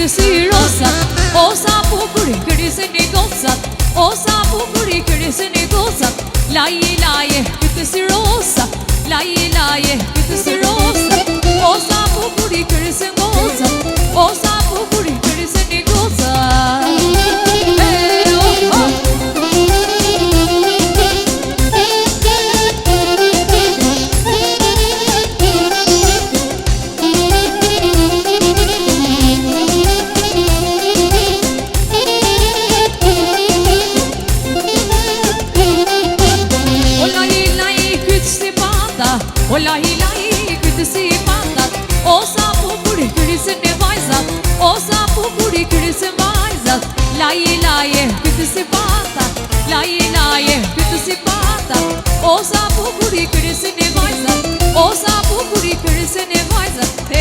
këtë si rosat, o sa bukur i krysin e gocat, o sa bukur i krysin e gocat. Laje, laje, këtë si rosat, laje, laje, këtë si rosat, o sa bukur i krysin gocat, o sa bukur i krysin e gocat. O lahi lahi këtë si pandat, o sa bukur i krysin e vajzat, o sa bukur i krysin vajzat. Laje laje këtë si pandat, laje laje këtë si pandat, o sa bukur i krysin e vajzat, o sa bukur i krysin e vajzat.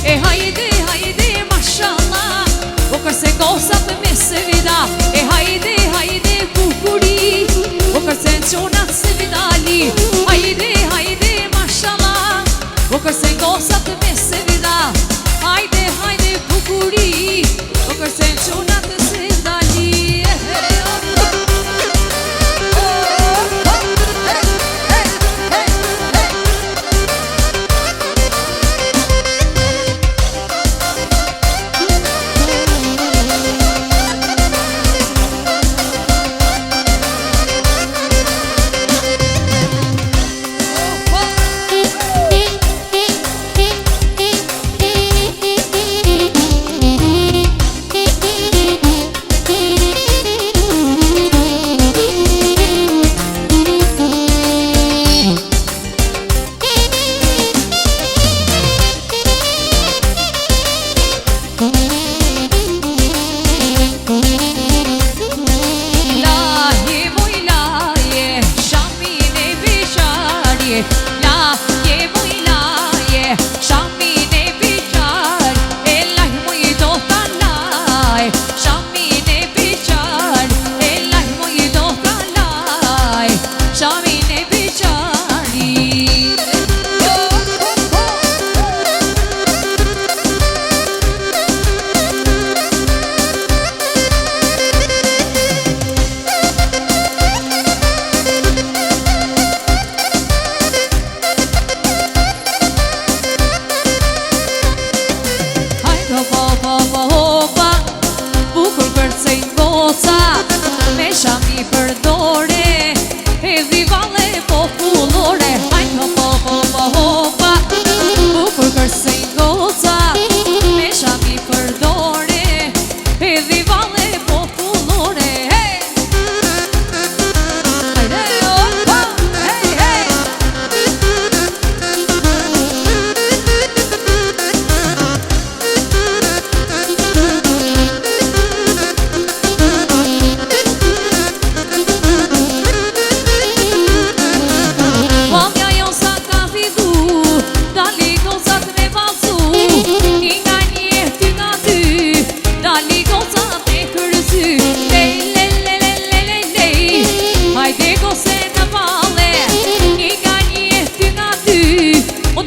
E hajde hajde mashallah, o kërse gosat me se vida. E hajde hajde bukuri, o kërse në qonat se vidali. Hajde hajde mashallah, o kërse gosat me se vida. Hajde hajde bukuri, o kërse në qonat se vidali.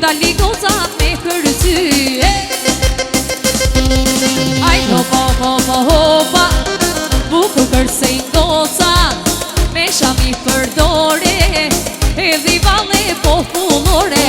Dali gozat me kërësy. Aj hopa hopa hopa, bukur kërsej gozat, me shami përdore, e dhivale popullore.